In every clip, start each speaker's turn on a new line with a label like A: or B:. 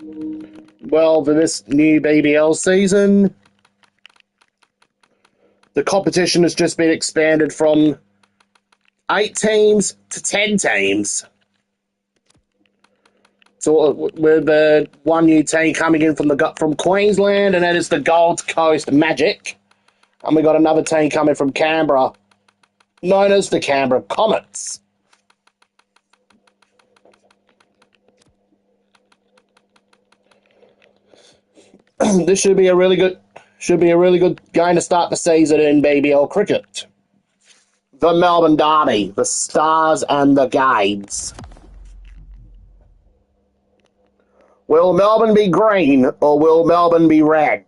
A: Well, for this new BBL season, the competition has just been expanded from 8 teams to 10 teams. So with one new team coming in from Queensland, and that is the Gold Coast Magic. And we got another team coming from Canberra, known as the Canberra Comets. This should be a really good game to start the season in BBL cricket. The Melbourne Derby, the Stars and the Gades. Will Melbourne be green or will Melbourne be red?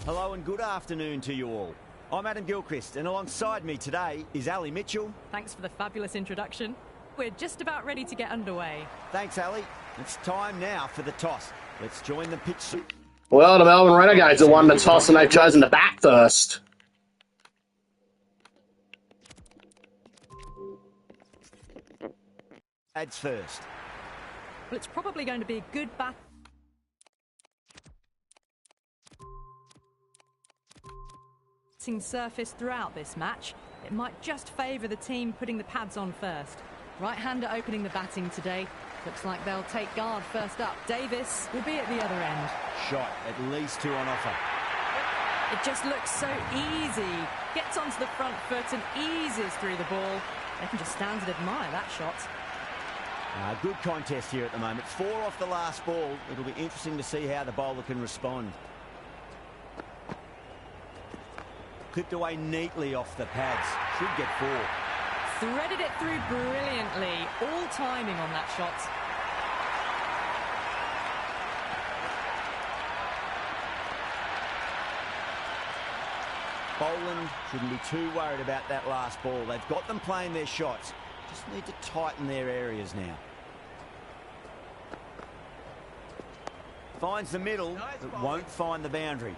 B: Hello and good afternoon to you all. I'm Adam Gilchrist, and alongside me today is Ali Mitchell.
C: Thanks for the fabulous introduction. We're just about ready to get underway.
B: Thanks, Ali. It's time now for the toss. Let's join the pitch.
A: Well, the Melbourne Renegades have won the toss and they've chosen to bat first.
B: Ads first.
C: Well, it's probably going to be a good bat. Surface throughout this match. It might just favour the team putting the pads on first. Right-hander opening the batting today. Looks like they'll take guard first up. Davis will be at the other end.
B: Shot, at least 2 on offer.
C: It just looks so easy. Gets onto the front foot and eases through the ball. They can just stand and admire that shot.
B: Good contest here at the moment. 4 off the last ball. It'll be interesting to see how the bowler can respond. Clipped away neatly off the pads. Should get 4.
C: Threaded it through brilliantly. All timing on that shot.
B: Boland shouldn't be too worried about that last ball. They've got them playing their shots. Just need to tighten their areas now. Finds the middle, but won't find the boundary.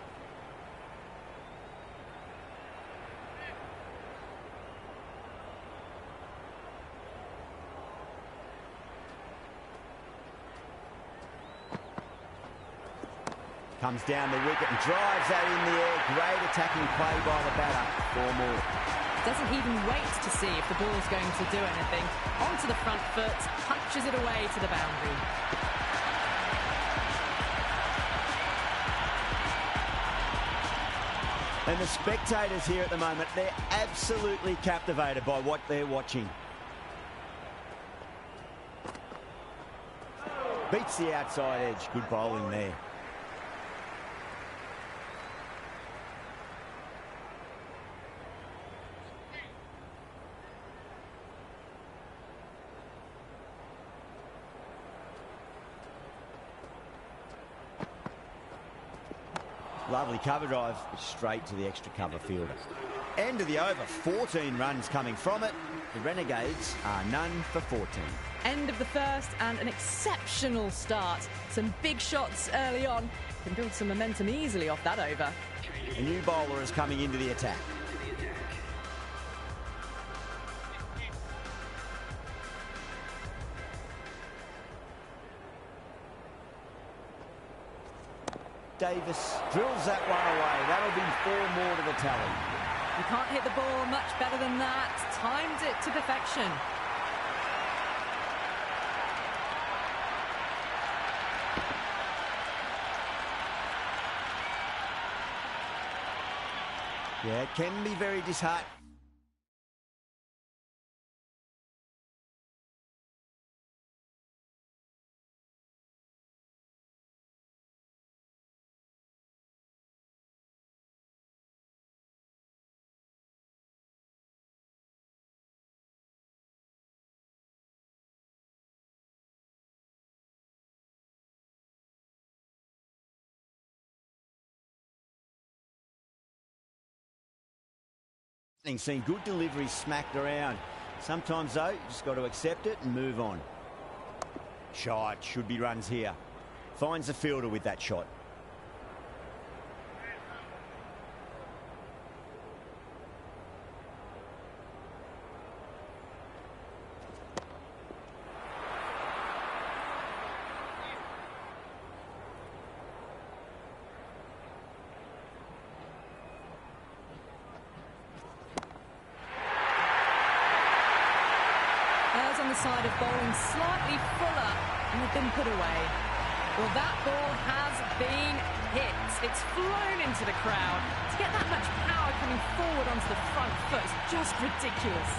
B: Comes down the wicket and drives that in the air. Great attacking play by the batter. 4 more.
C: Doesn't even wait to see if the ball's going to do anything. Onto the front foot, punches it away to the boundary.
B: And the spectators here at the moment, they're absolutely captivated by what they're watching. Beats the outside edge. Good bowling there. Lovely cover drive, straight to the extra cover fielder. End of the over, 14 runs coming from it. The Renegades are none for 14.
C: End of the first and an exceptional start. Some big shots early on. Can build some momentum easily off that over.
B: A new bowler is coming into the attack. Davis drills that one away. That'll be 4 more to the tally.
C: You can't hit the ball much better than that. Timed it to perfection.
B: Yeah, it can be very disheartening. Seen good deliveries smacked around. Sometimes, though, you just got to accept it and move on. Shot, should be runs here. Finds the fielder with that shot.
C: downside of bowling slightly fuller and have been put away. Well, that ball has been hit. It's flown into the crowd. To get that much power coming forward onto the front foot is just ridiculous.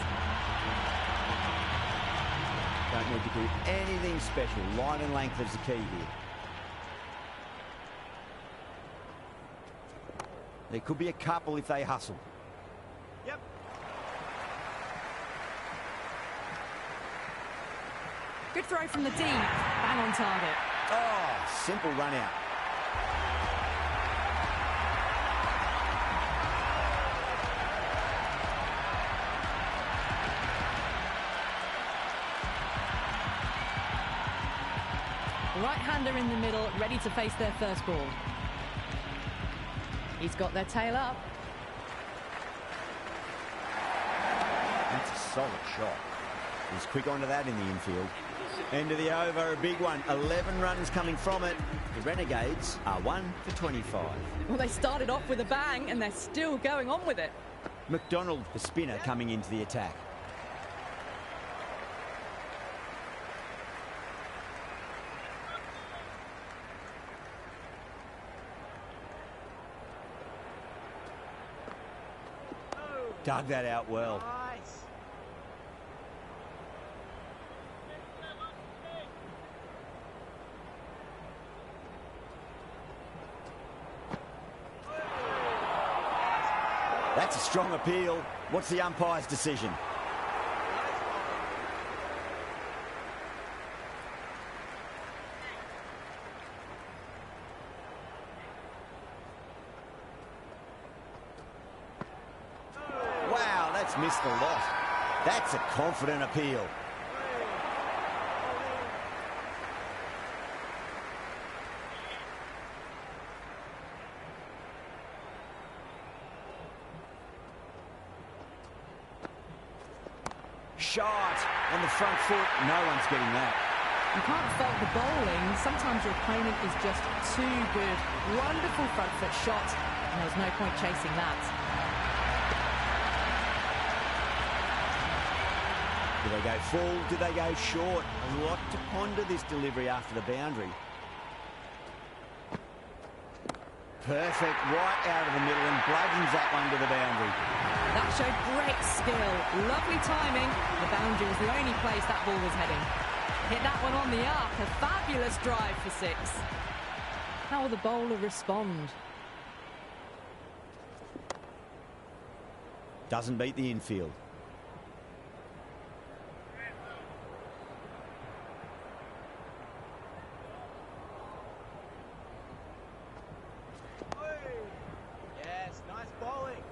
B: Don't need to do anything special. Line and length is the key here. There could be a couple if they hustle.
D: Yep.
C: Good throw from the deep. Bang on target.
B: Oh, simple run out.
C: Right-hander in the middle, ready to face their first ball. He's got their tail up.
B: That's a solid shot. He's quick onto that in the infield. End of the over, a big one. 11 runs coming from it. The Renegades are 1 for 25.
C: Well, they started off with a bang, and they're still going on with it.
B: McDonald, the spinner, coming into the attack. Dug that out well.
D: Nice.
B: That's a strong appeal. What's the umpire's decision? Wow, that's missed the lot. That's a confident appeal. Shot on the front foot. No one's getting that.
C: You can't fault the bowling. Sometimes your opponent is just too good. Wonderful front foot shot, and there's no point chasing that.
B: Do they go full? Do they go short? A lot to ponder this delivery after the boundary. Perfect, right out of the middle and bludgeons that one to the boundary.
C: That showed great skill. Lovely timing. The boundary was the only place that ball was heading. Hit that one on the arc. A fabulous drive for 6. How will the bowler respond?
B: Doesn't beat the infield.
D: Yes, nice bowling.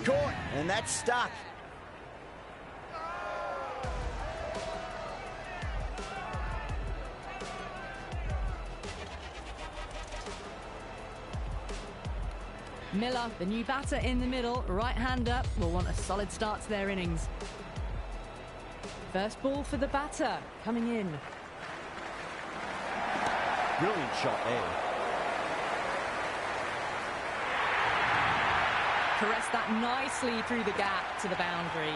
B: Caught, and that's stuck.
C: Miller, the new batter in the middle, right-hander, will want a solid start to their innings. First ball for the batter, coming in.
B: Brilliant shot there.
C: Caressed that nicely through the gap to the boundary.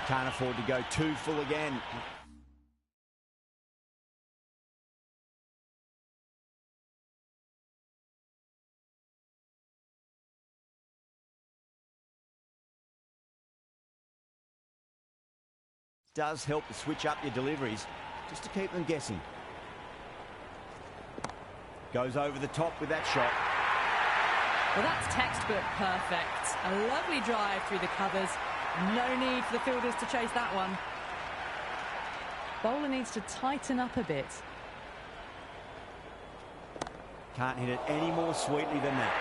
B: Can't afford to go too full again. Does help to switch up your deliveries, just to keep them guessing. Goes over the top with that shot.
C: Well, that's textbook perfect. A lovely drive through the covers. No need for the fielders to chase that one. Bowler needs to tighten up a bit.
B: Can't hit it any more sweetly than that.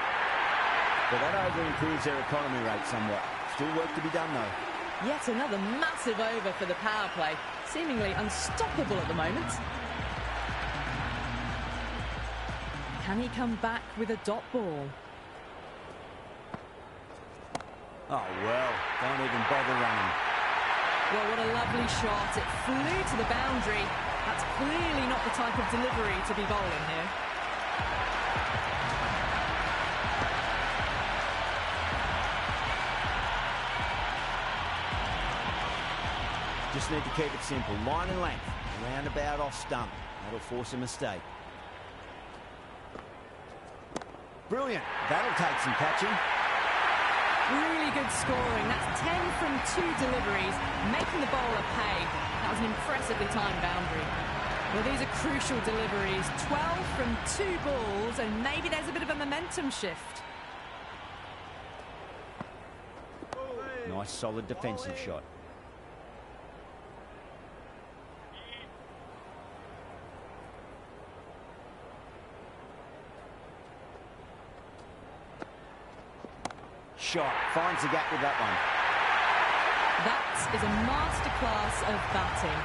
B: But that over improves their economy rate somewhat. Still work to be done though.
C: Yet another massive over for the power play. Seemingly unstoppable at the moment. Can he come back with a dot ball?
B: Oh, well, don't even bother running.
C: Well, what a lovely shot. It flew to the boundary. That's clearly not the type of delivery to be bowling here.
B: Just need to keep it simple. Line and length. Roundabout off stump. That'll force a mistake. Brilliant. That'll take some catching.
C: Really good scoring. That's 10 from 2 deliveries, making the bowler pay. That was an impressively timed boundary. Well, these are crucial deliveries. 12 from 2 balls, and maybe there's a bit of a momentum shift.
B: Nice, solid defensive shot. Shot. Finds the gap with that one.
C: That is a masterclass of batting.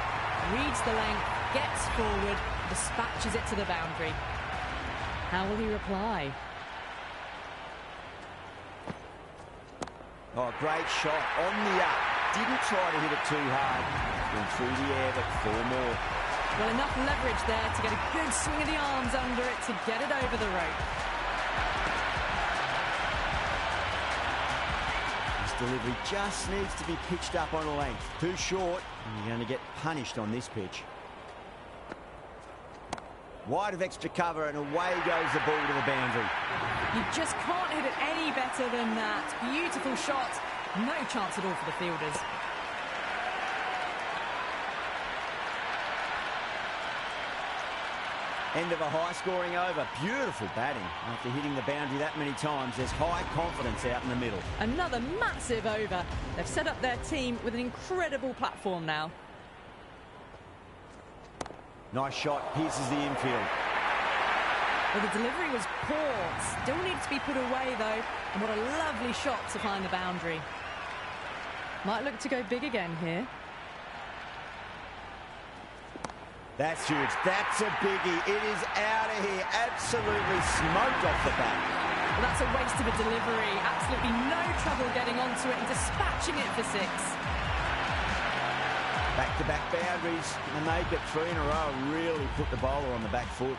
C: Reads the length, gets forward, dispatches it to the boundary. How will he reply?
B: Oh, great shot. On the up. Didn't try to hit it too hard. Went through the air, but 4 more.
C: Well, enough leverage there to get a good swing of the arms under it to get it over the rope.
B: Delivery just needs to be pitched up on a length. Too short, and you're going to get punished on this pitch. Wide of extra cover, and away goes the ball to the boundary.
C: You just can't hit it any better than that. Beautiful shot. No chance at all for the fielders.
B: End of a high-scoring over. Beautiful batting. After hitting the boundary that many times, there's high confidence out in the middle.
C: Another massive over. They've set up their team with an incredible platform now.
B: Nice shot. Pierces the infield.
C: Well, the delivery was poor. Still needs to be put away, though. And what a lovely shot to find the boundary. Might look to go big again here.
B: That's huge. That's a biggie. It is out of here. Absolutely smoked off the bat.
C: Well, that's a waste of a delivery. Absolutely no trouble getting onto it and dispatching it for 6.
B: Back-to-back boundaries, and they get 3 in a row. Really put the bowler on the back foot.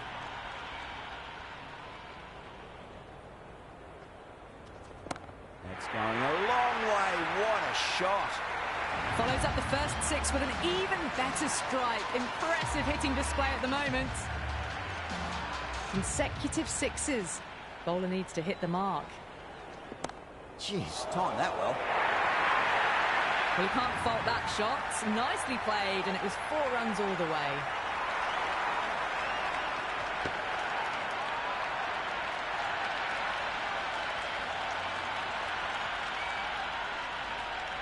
B: That's going a long way. What a shot.
C: Follows up the first 6 with an even better strike. Impressive hitting display at the moment. Consecutive 6s. Bowler needs to hit the mark.
B: Jeez, timed that well.
C: Well, you can't fault that shot. Nicely played, and it was 4 runs all the way.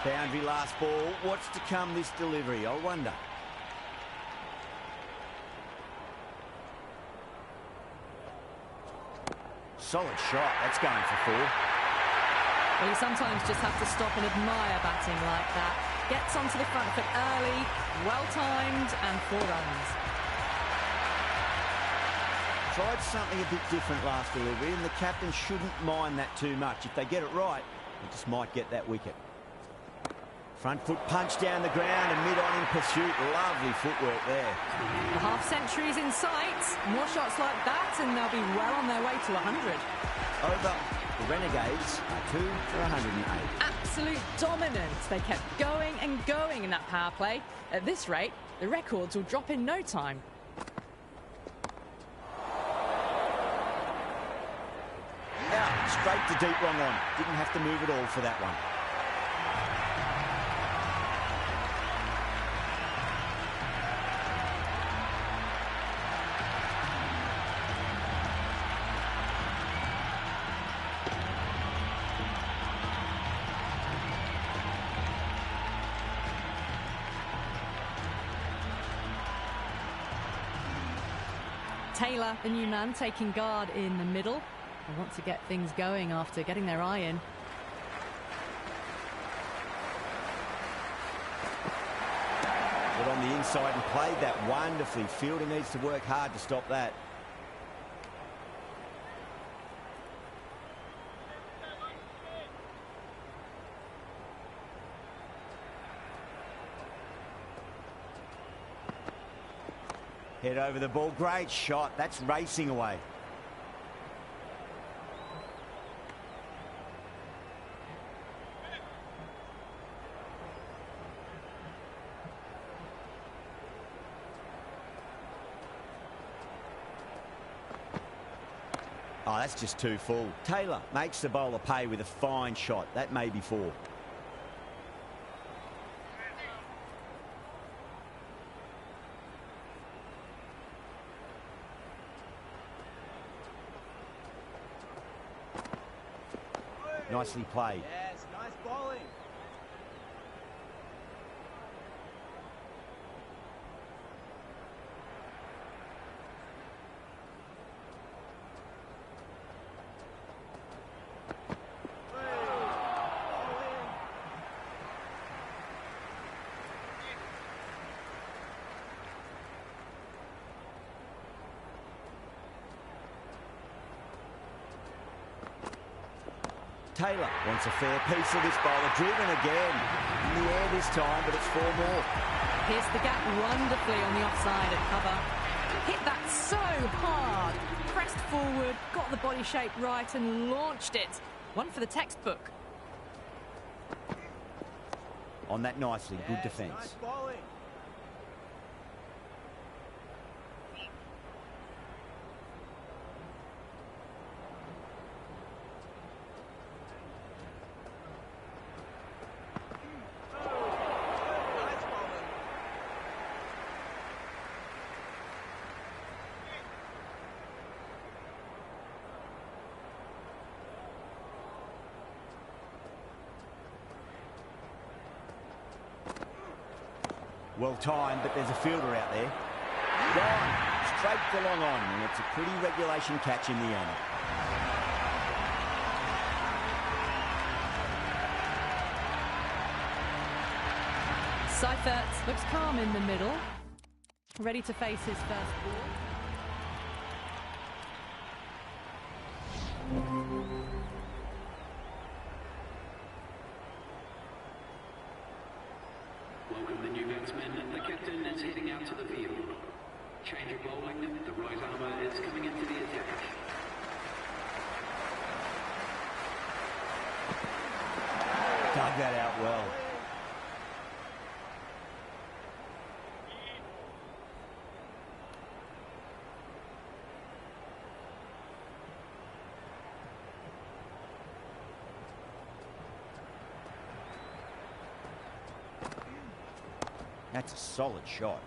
B: Boundary last ball. What's to come this delivery, I wonder. Solid shot. That's going for 4.
C: Well, you sometimes just have to stop and admire batting like that. Gets onto the front foot early, well-timed, and 4 runs.
B: Tried something a bit different last delivery, and the captain shouldn't mind that too much. If they get it right, they just might get that wicket. Front foot punch down the ground and mid-on in pursuit. Lovely footwork there.
C: The half-century's in sight. More shots like that and they'll be well on their way to 100.
B: Over. The Renegades are 2 for 108.
C: Absolute dominance. They kept going and going in that power play. At this rate, the records will drop in no time.
B: Out, straight to deep long on. Didn't have to move at all for that one.
C: Taylor, the new man, taking guard in the middle. They want to get things going after getting their eye in.
B: inside and played that wonderfully. Fielder needs to work hard to stop that. Head over the ball. Great shot. That's racing away. Oh, that's just too full. Taylor makes the bowler pay with a fine shot. That may be 4. Nicely played.
D: Yes, nice bowling.
B: Taylor wants a fair piece of this bowler. Driven again. In the air this time, but it's 4 more.
C: Pierced the gap wonderfully on the offside at cover. Hit that so hard. Pressed forward, got the body shape right and launched it. One for the textbook.
B: On that nicely. Good defence.
D: Nice bowling.
B: Well timed, but there's a fielder out there. Gone. Straight for long on, and it's a pretty regulation catch in the end.
C: Seifert looks calm in the middle, ready to face his first ball.
E: Welcome the new batsman. The captain is heading out to the field. Change of bowling. The right armour is coming into the attack.
B: Dug that out well. That's a solid shot.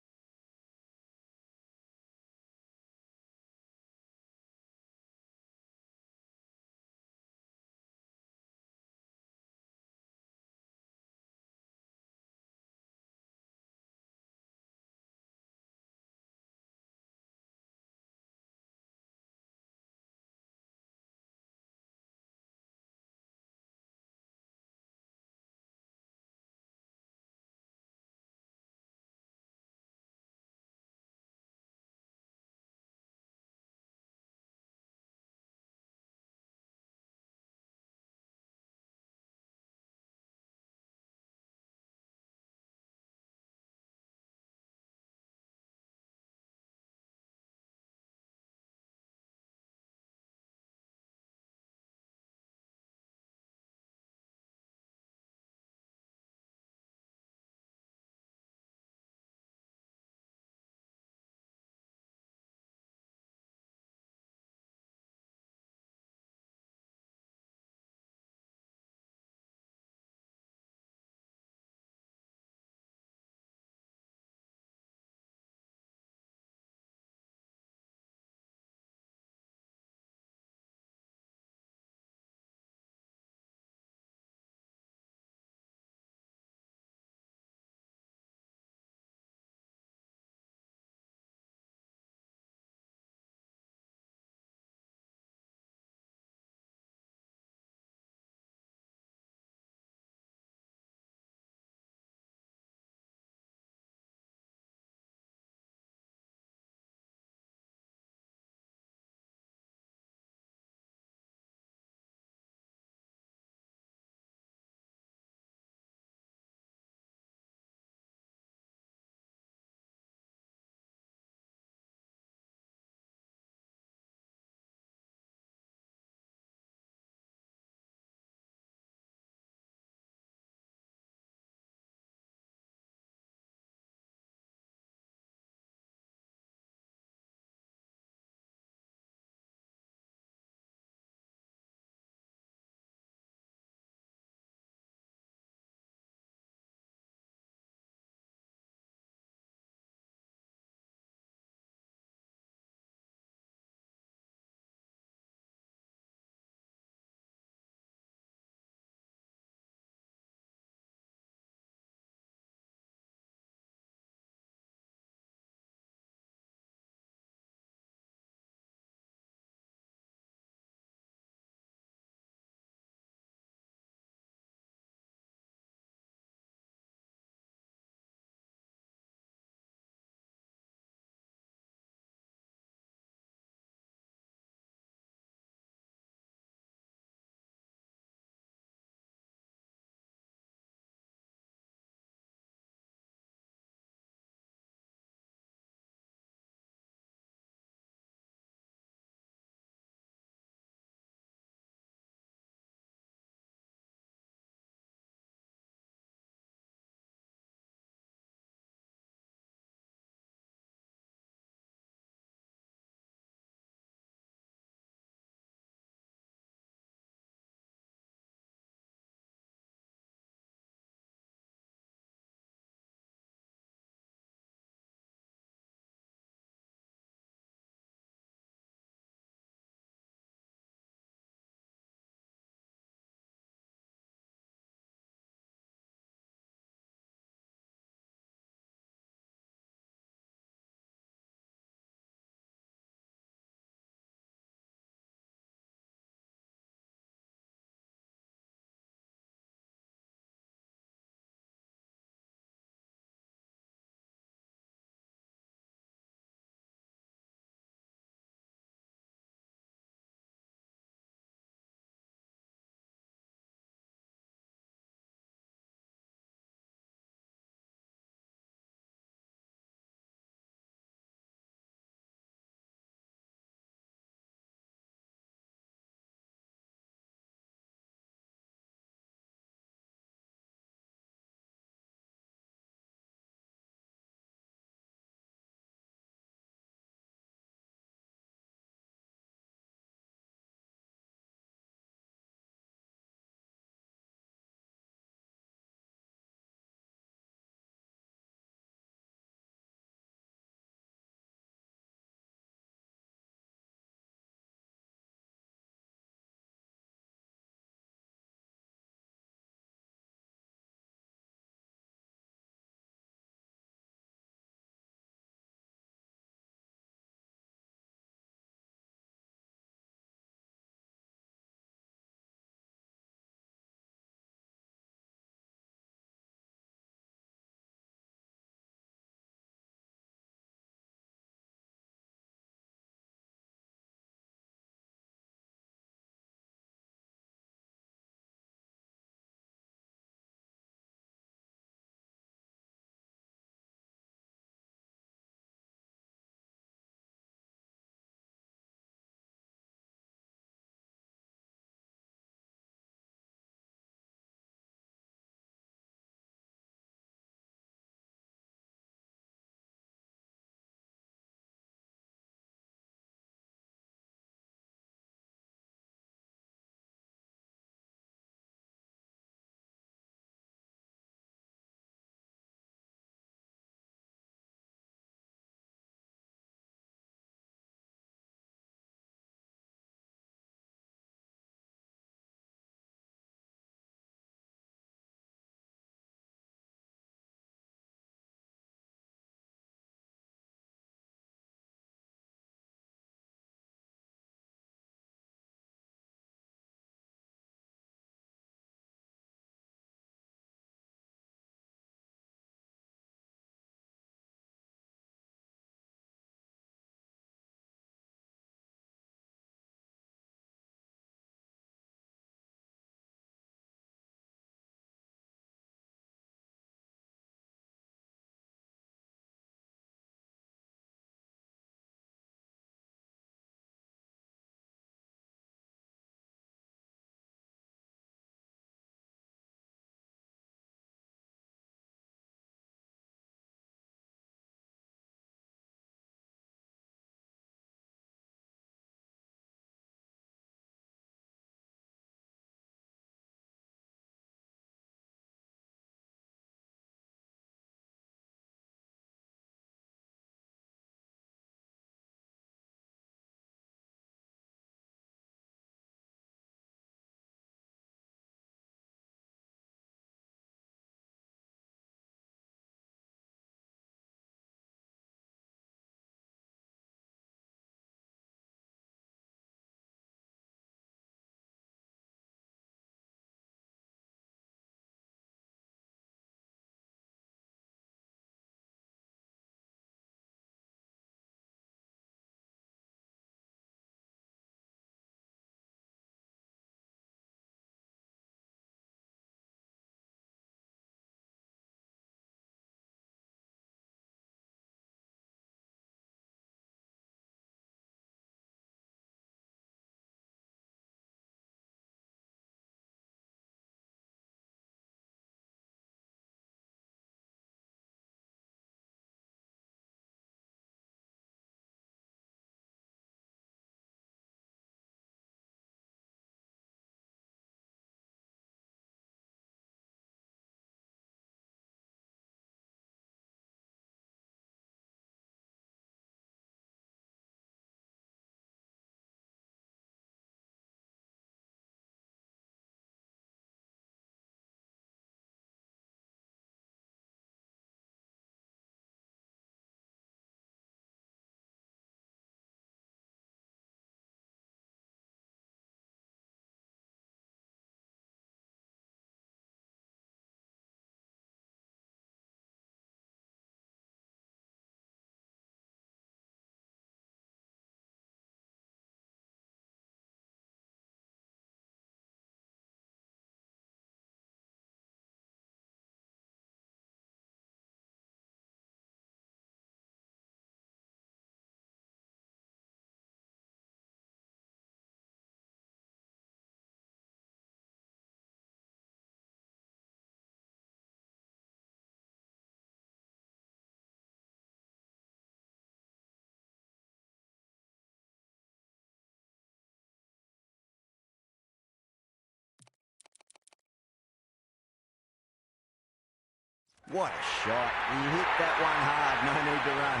B: What a shot. He hit that one hard. No need to run.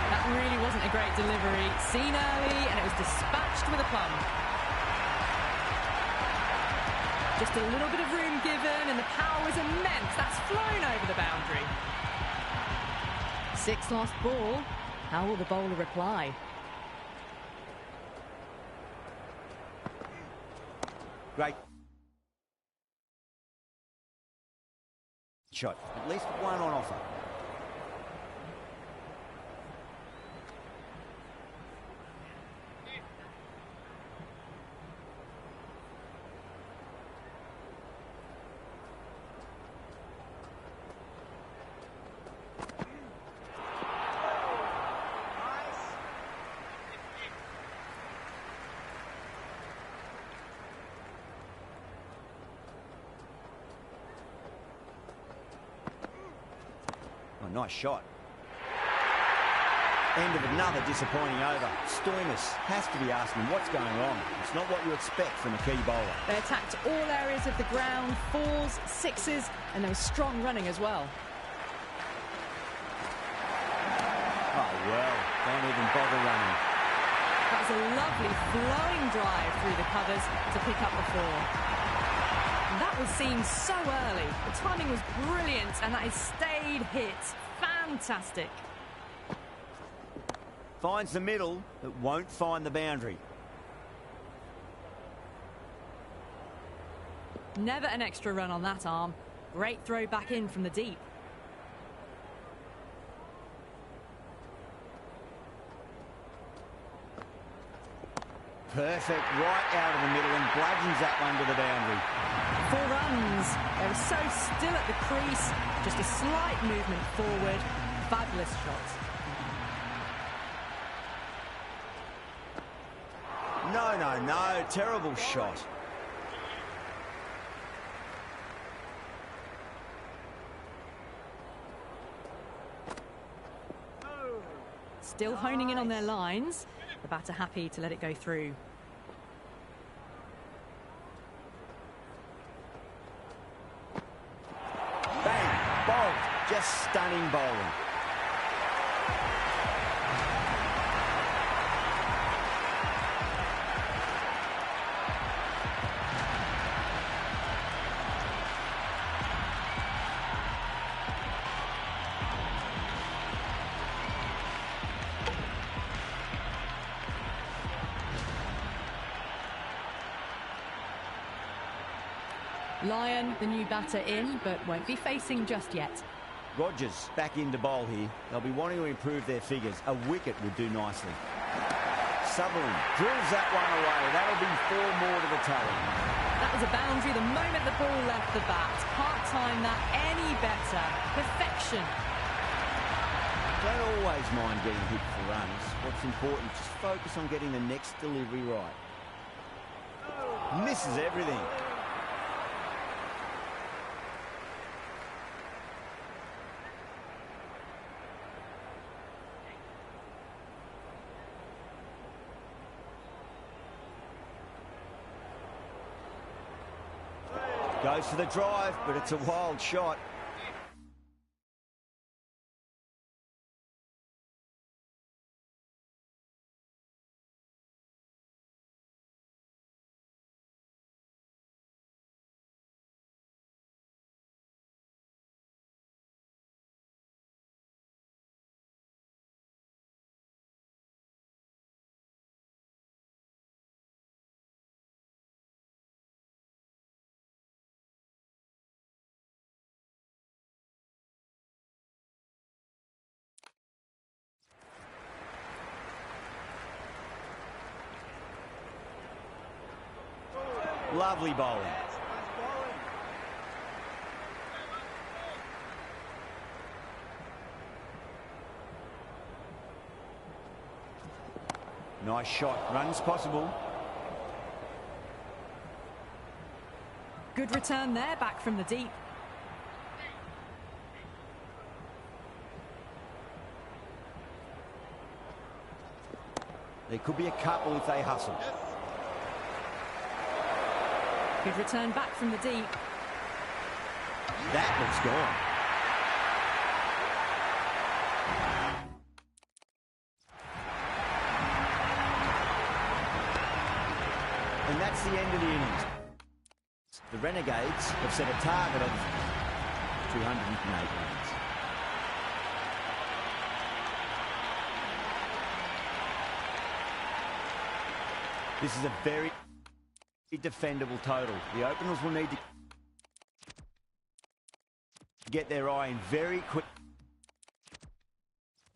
C: That really wasn't a great delivery. Seen early, and it was dispatched with a plum. Just a little bit of room given, and the power was immense. That's flown over the boundary. 6 lost ball. How will the bowler reply?
B: Great shot. At least one on offer. Oh, nice shot. End of another disappointing over. Stoinis has to be asking what's going wrong. It's not what you expect from a key bowler.
C: They attacked all areas of the ground, 4s, 6s, and there was strong running as well.
B: Oh, well, don't even bother running.
C: That was a lovely flowing drive through the covers to pick up the 4. That was seen so early. The timing was brilliant, and that has stayed hit. Fantastic.
B: Finds the middle, but won't find the boundary.
C: Never an extra run on that arm. Great throw back in from the deep.
B: Perfect, right out of the middle, and bludgeons that one to the boundary.
C: 4 runs. They were so still at the crease. Just a slight movement forward. Fabulous shot.
B: No. Terrible shot.
C: Still honing in on their lines. The batter happy to let it go through.
B: Bang, bowled. Just stunning bowling.
C: Lyon, the new batter in, but won't be facing just yet.
B: Rogers back into bowl here. They'll be wanting to improve their figures. A wicket would do nicely. Sutherland drills that one away. That'll be 4 more to the tally.
C: That was a boundary the moment the ball left the bat. Can't time that any better. Perfection.
B: Don't always mind getting hit for runs. What's important, just focus on getting the next delivery right. Misses everything. Goes for the drive, but it's a wild shot. Lovely bowling. Nice shot. Runs possible.
C: Good return there, back from the deep.
B: There could be a couple if they hustle.
C: Good return back from the deep.
B: That looks gone. And that's the end of the innings. The Renegades have set a target of 208 runs. This is a very defendable total. The openers will need to get their eye in very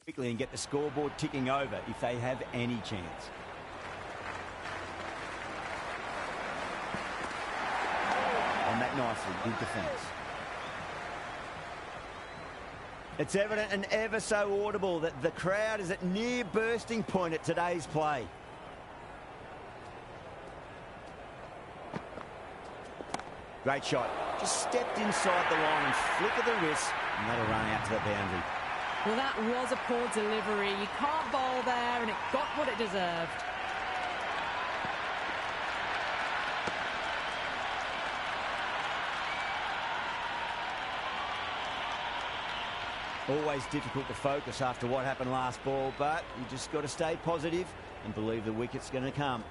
B: quickly and get the scoreboard ticking over if they have any chance. On that nicely, good defence. It's evident and ever so audible that the crowd is at near bursting point at today's play. Great shot. Just stepped inside the line and flick of the wrist, and that'll run out to the boundary.
C: Well, that was a poor delivery. You can't bowl there, and it got what it deserved.
B: Always difficult to focus after what happened last ball, but you just got to stay positive and believe the wicket's going to come.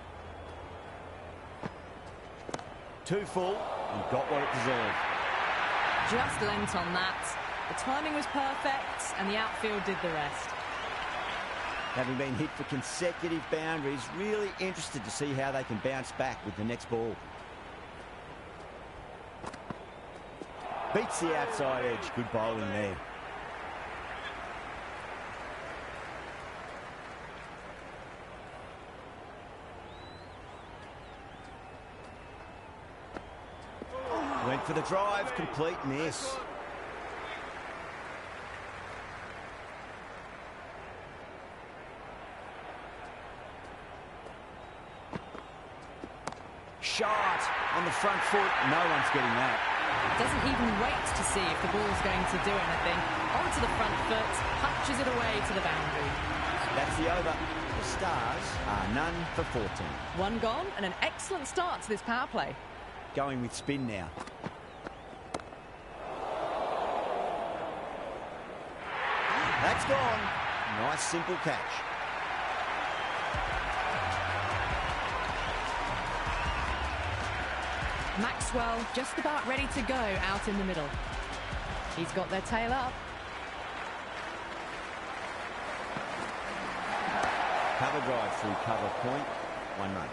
B: Too full and got what it deserved.
C: Just lent on that. The timing was perfect, and the outfield did the rest.
B: Having been hit for consecutive boundaries, really interested to see how they can bounce back with the next ball. Beats the outside edge. Good bowling there. Went for the drive, complete miss. Shot on the front foot. No one's getting that.
C: Doesn't even wait to see if the ball's going to do anything. Onto the front foot, punches it away to the boundary.
B: That's the over. The Stars are none for 14.
C: One gone and an excellent start to this power play.
B: Going with spin now. That's gone. Nice simple catch.
C: Maxwell just about ready to go out in the middle. He's got their tail up.
B: Cover drive through cover point. 1 run.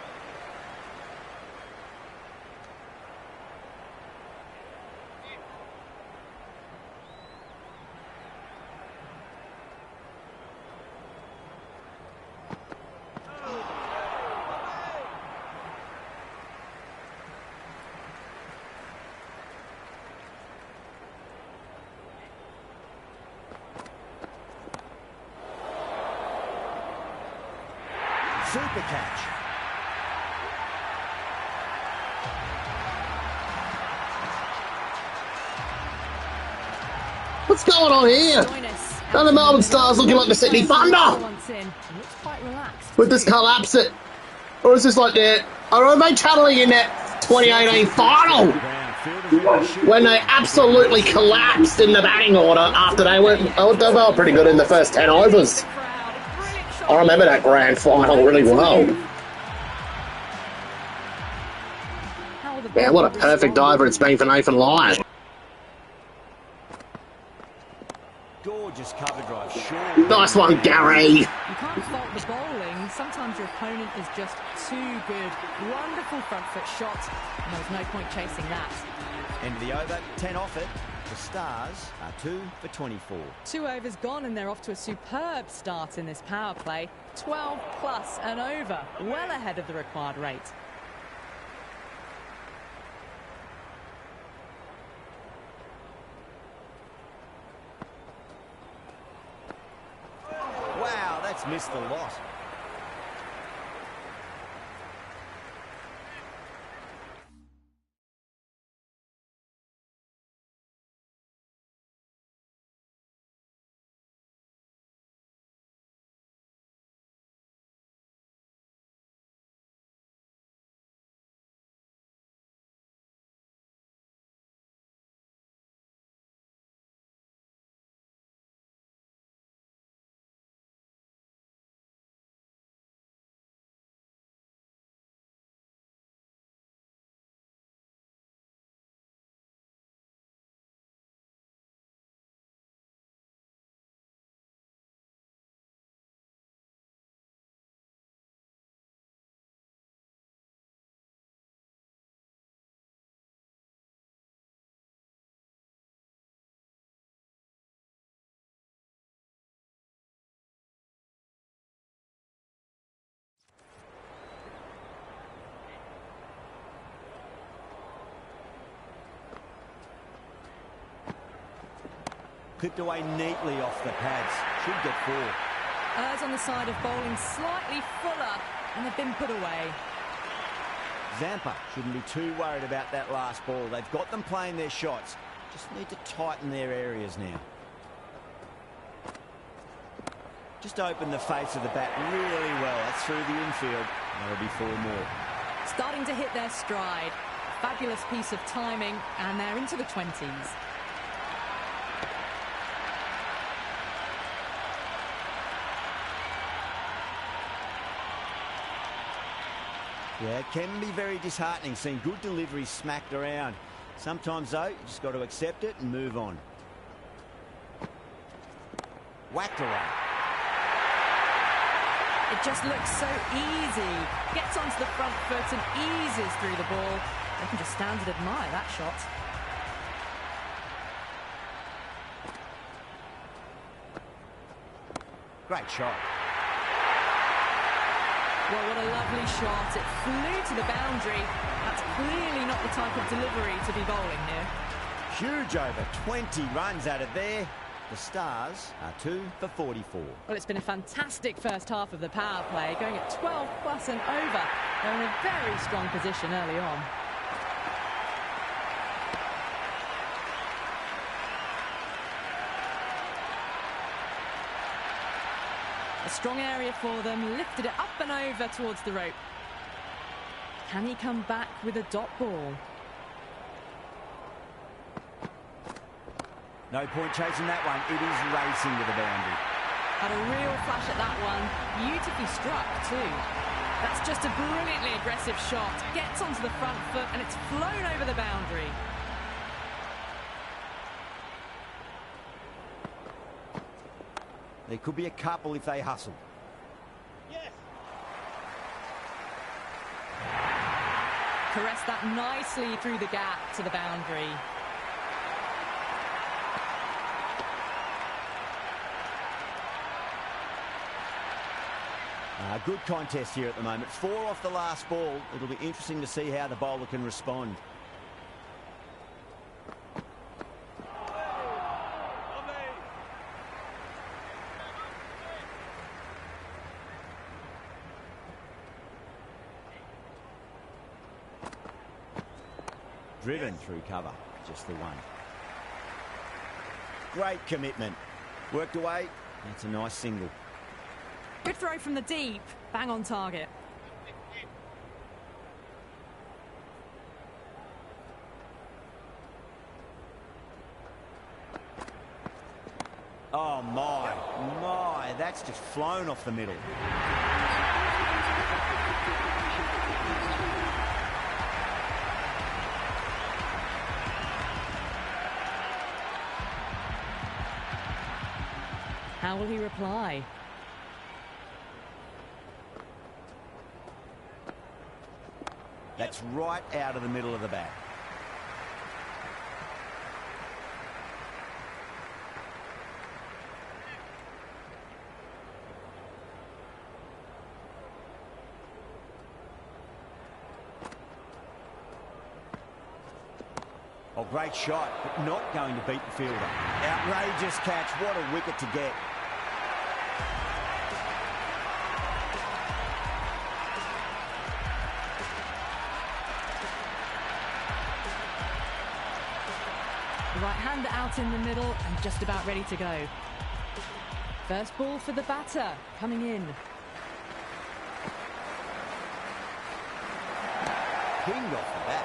B: Super catch.
A: What's going on here? Now the Melbourne Stars looking like the Sydney Thunder with this collapse it. Or is this like their... Or are they channeling in that 2018 final? When they absolutely collapsed in the batting order after they went... Oh, they were pretty good in the first 10 overs. I remember that grand final really well. Yeah, what a perfect diver it's been for Nathan Lyon.
B: Gorgeous cover drive. Sure.
A: Nice one, Gary.
C: You can't fault the bowling. Sometimes your opponent is just too good. Wonderful front foot shot. And there's no point chasing that.
B: End of the over. 10 off it. The Stars are 2 for 24.
C: 2 overs gone and they're off to a superb start in this power play. 12 plus and over. Well ahead of the required rate.
B: Wow, that's missed the lot. clipped away neatly off the pads. Should get 4.
C: Errs on the side of bowling slightly fuller, and they've been put away.
B: Zampa shouldn't be too worried about that last ball. They've got them playing their shots. Just need to tighten their areas now. Just open the face of the bat really well. That's through the infield. That'll be 4 more.
C: Starting to hit their stride. Fabulous piece of timing, and they're into the 20s.
B: Yeah, it can be very disheartening seeing good deliveries smacked around. Sometimes, though, you just got to accept it and move on. Whacked away.
C: It just looks so easy. Gets onto the front foot and eases through the ball. They can just stand and admire that shot.
B: Great shot.
C: Well, what a lovely shot. It flew to the boundary. That's clearly not the type of delivery to be bowling here.
B: Huge over. 20 runs out of there. The Stars are 2 for 44.
C: Well, it's been a fantastic first half of the power play, going at 12 plus and over. They're in a very strong position early on. A strong area for them, lifted it up and over towards the rope. Can he come back with a dot ball?
B: No point chasing that one. It is racing to the boundary.
C: Had a real flash at that one. Beautifully struck too. That's just a brilliantly aggressive shot. Gets onto the front foot and it's flown over the boundary.
B: There could be a couple if they hustle.
D: Yes.
C: Caressed that nicely through the gap to the boundary.
B: Good contest here at the moment. 4 off the last ball. It'll be interesting to see how the bowler can respond. Driven through cover. Just the one. Great commitment. Worked away. That's a nice single.
C: Good throw from the deep. Bang on target.
B: Oh, my. That's just flown off the middle.
C: How will he reply?
B: That's right out of the middle of the bat. Oh, great shot, but not going to beat the fielder. Outrageous catch. What a wicket to get.
C: The right hander out in the middle and just about ready to go. First ball for the batter coming in.
B: Pinged off the bat.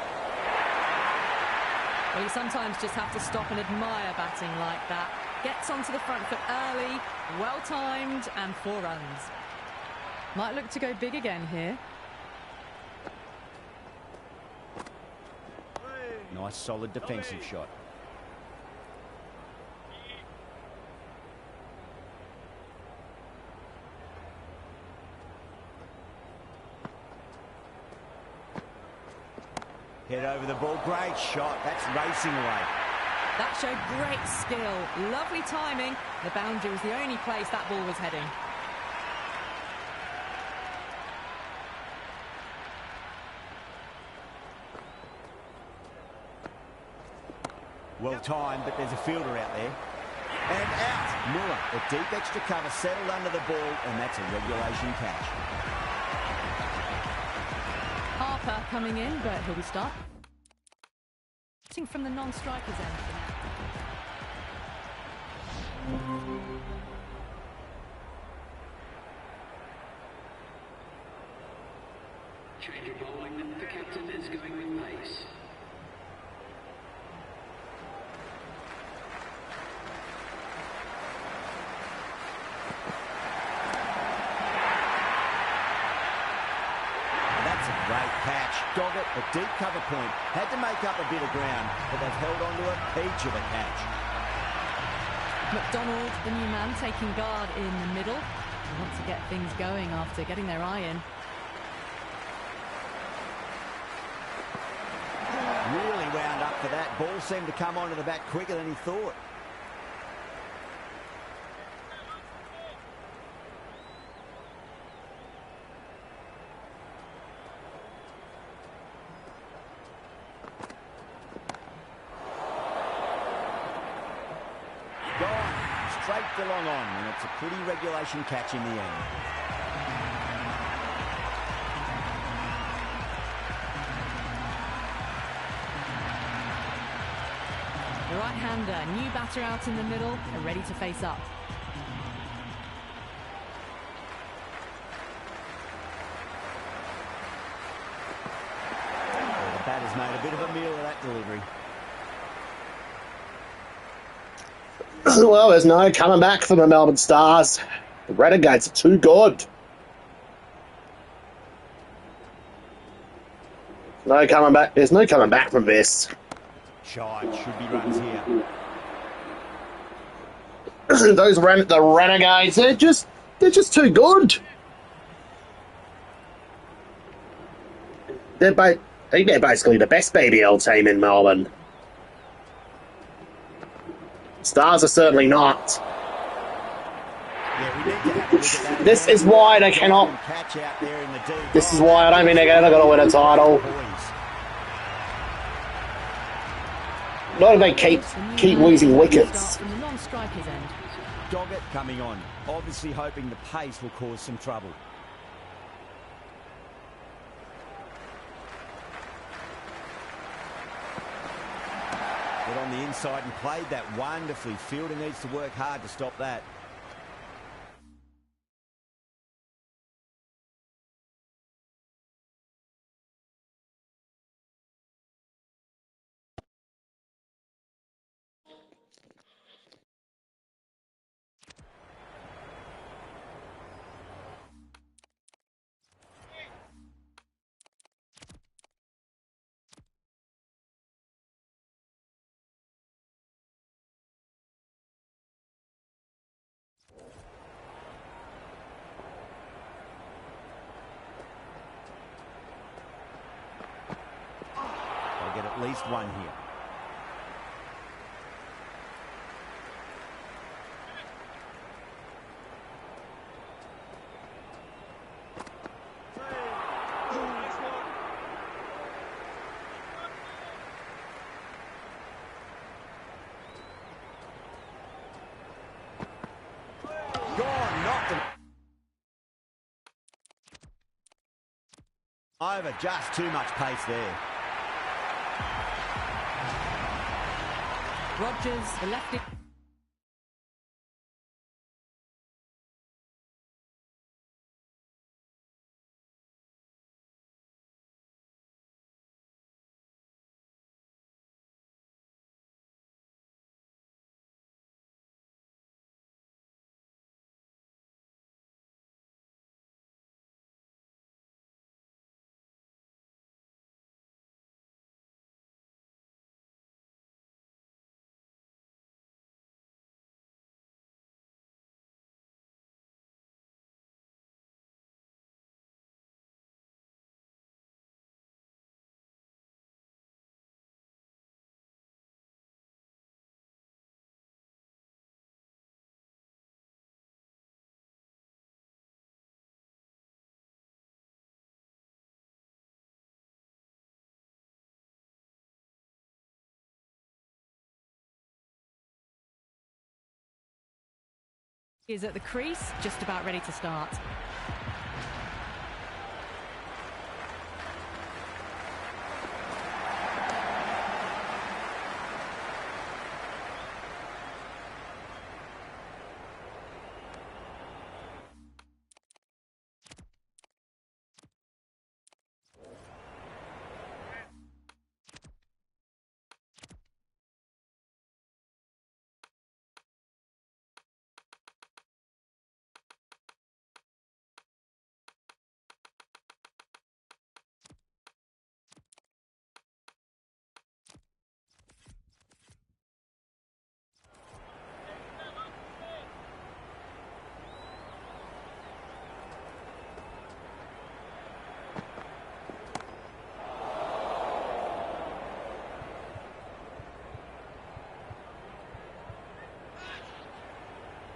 C: Well, you sometimes just have to stop and admire batting like that. Gets onto the front foot early, well timed, and 4 runs. Might look to go big again here.
B: Nice solid defensive shot. Head over the ball. Great shot. That's racing away.
C: That showed great skill. Lovely timing. The boundary was the only place that ball was heading.
B: Well timed, but there's a fielder out there. And out. Miller, a deep extra cover settled under the ball, and that's a regulation catch.
C: Harper coming in, but he'll be stopped. From the non-strikers end.
E: Change of bowling, the captain is going with pace.
B: Great catch. Doggett, a deep cover point. Had to make up a bit of ground, but they've held on to a peach of a catch.
C: McDonald, the new man, taking guard in the middle. They want to get things going after getting their eye in.
B: Really wound up for that. Ball seemed to come onto the bat quicker than he thought. Straight along on, and it's a pretty regulation catch in the end.
C: The right-hander, new batter out in the middle, and ready to face up.
B: Well, the batter's made a bit of a meal of that delivery.
A: Well, there's no coming back from the Melbourne Stars. The Renegades are too good. No coming back. There's no coming back from this.
B: Shide, should be runs here.
A: The Renegades, they're just too good. I think they're basically the best BBL team in Melbourne. Stars are certainly not.
B: Yeah, we need to have a look at that.
A: This is why they cannot.
B: Catch out there in the deep.
A: This is why I don't think they're ever going to win a title. Not if they keep losing wickets.
C: From the non-strikers end.
B: Doggett coming on, obviously hoping the pace will cause some trouble. Got on the inside and played that wonderfully. Fielder needs to work hard to stop that. Get at least one here. Gone, knocked him over, just too much pace there.
C: Rogers, the lefty. Is at the crease, just about ready to start.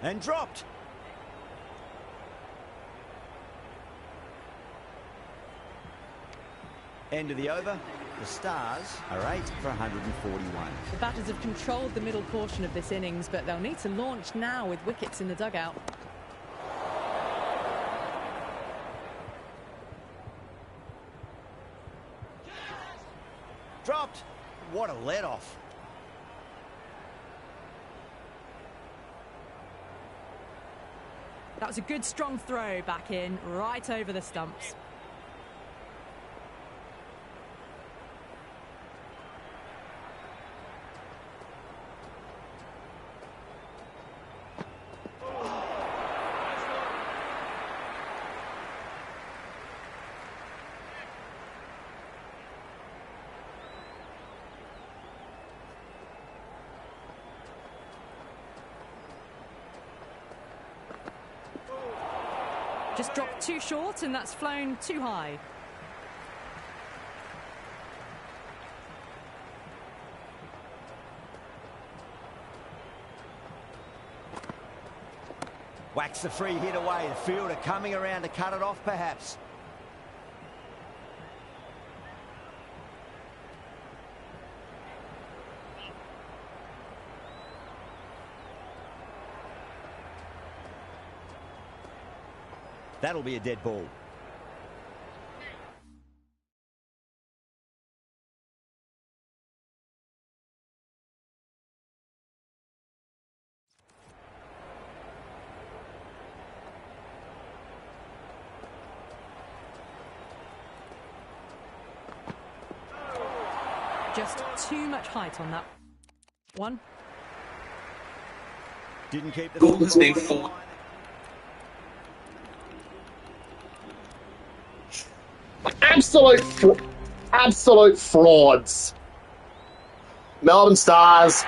B: And dropped. End of the over. The Stars are 8 for 141.
C: The batters have controlled the middle portion of this innings, but they'll need to launch now with wickets in the dugout.
B: Dropped. What a let-off.
C: That was a good strong throw back in, right over the stumps. Just dropped too short and that's flown too high.
B: Whacks the free hit away. The fielder coming around to cut it off perhaps. That'll be a dead ball.
C: Just too much height on that one.
B: Didn't keep the
A: Absolute frauds. Melbourne Stars.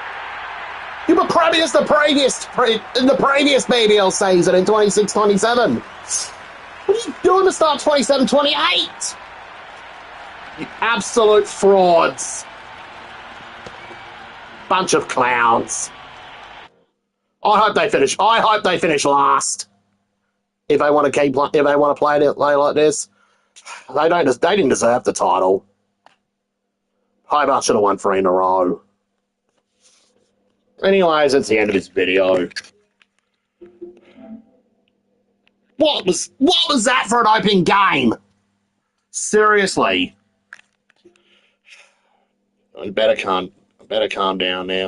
A: You were premiers in the previous BBL season in 26-27. What are you doing to start 27-28? You absolute frauds. Bunch of clowns. I hope they finish last. If they want to play it like this. They didn't deserve the title. Hobart should have won 3 in a row. Anyways, that's the end of this video. What was that for an opening game? Seriously. I better calm down now.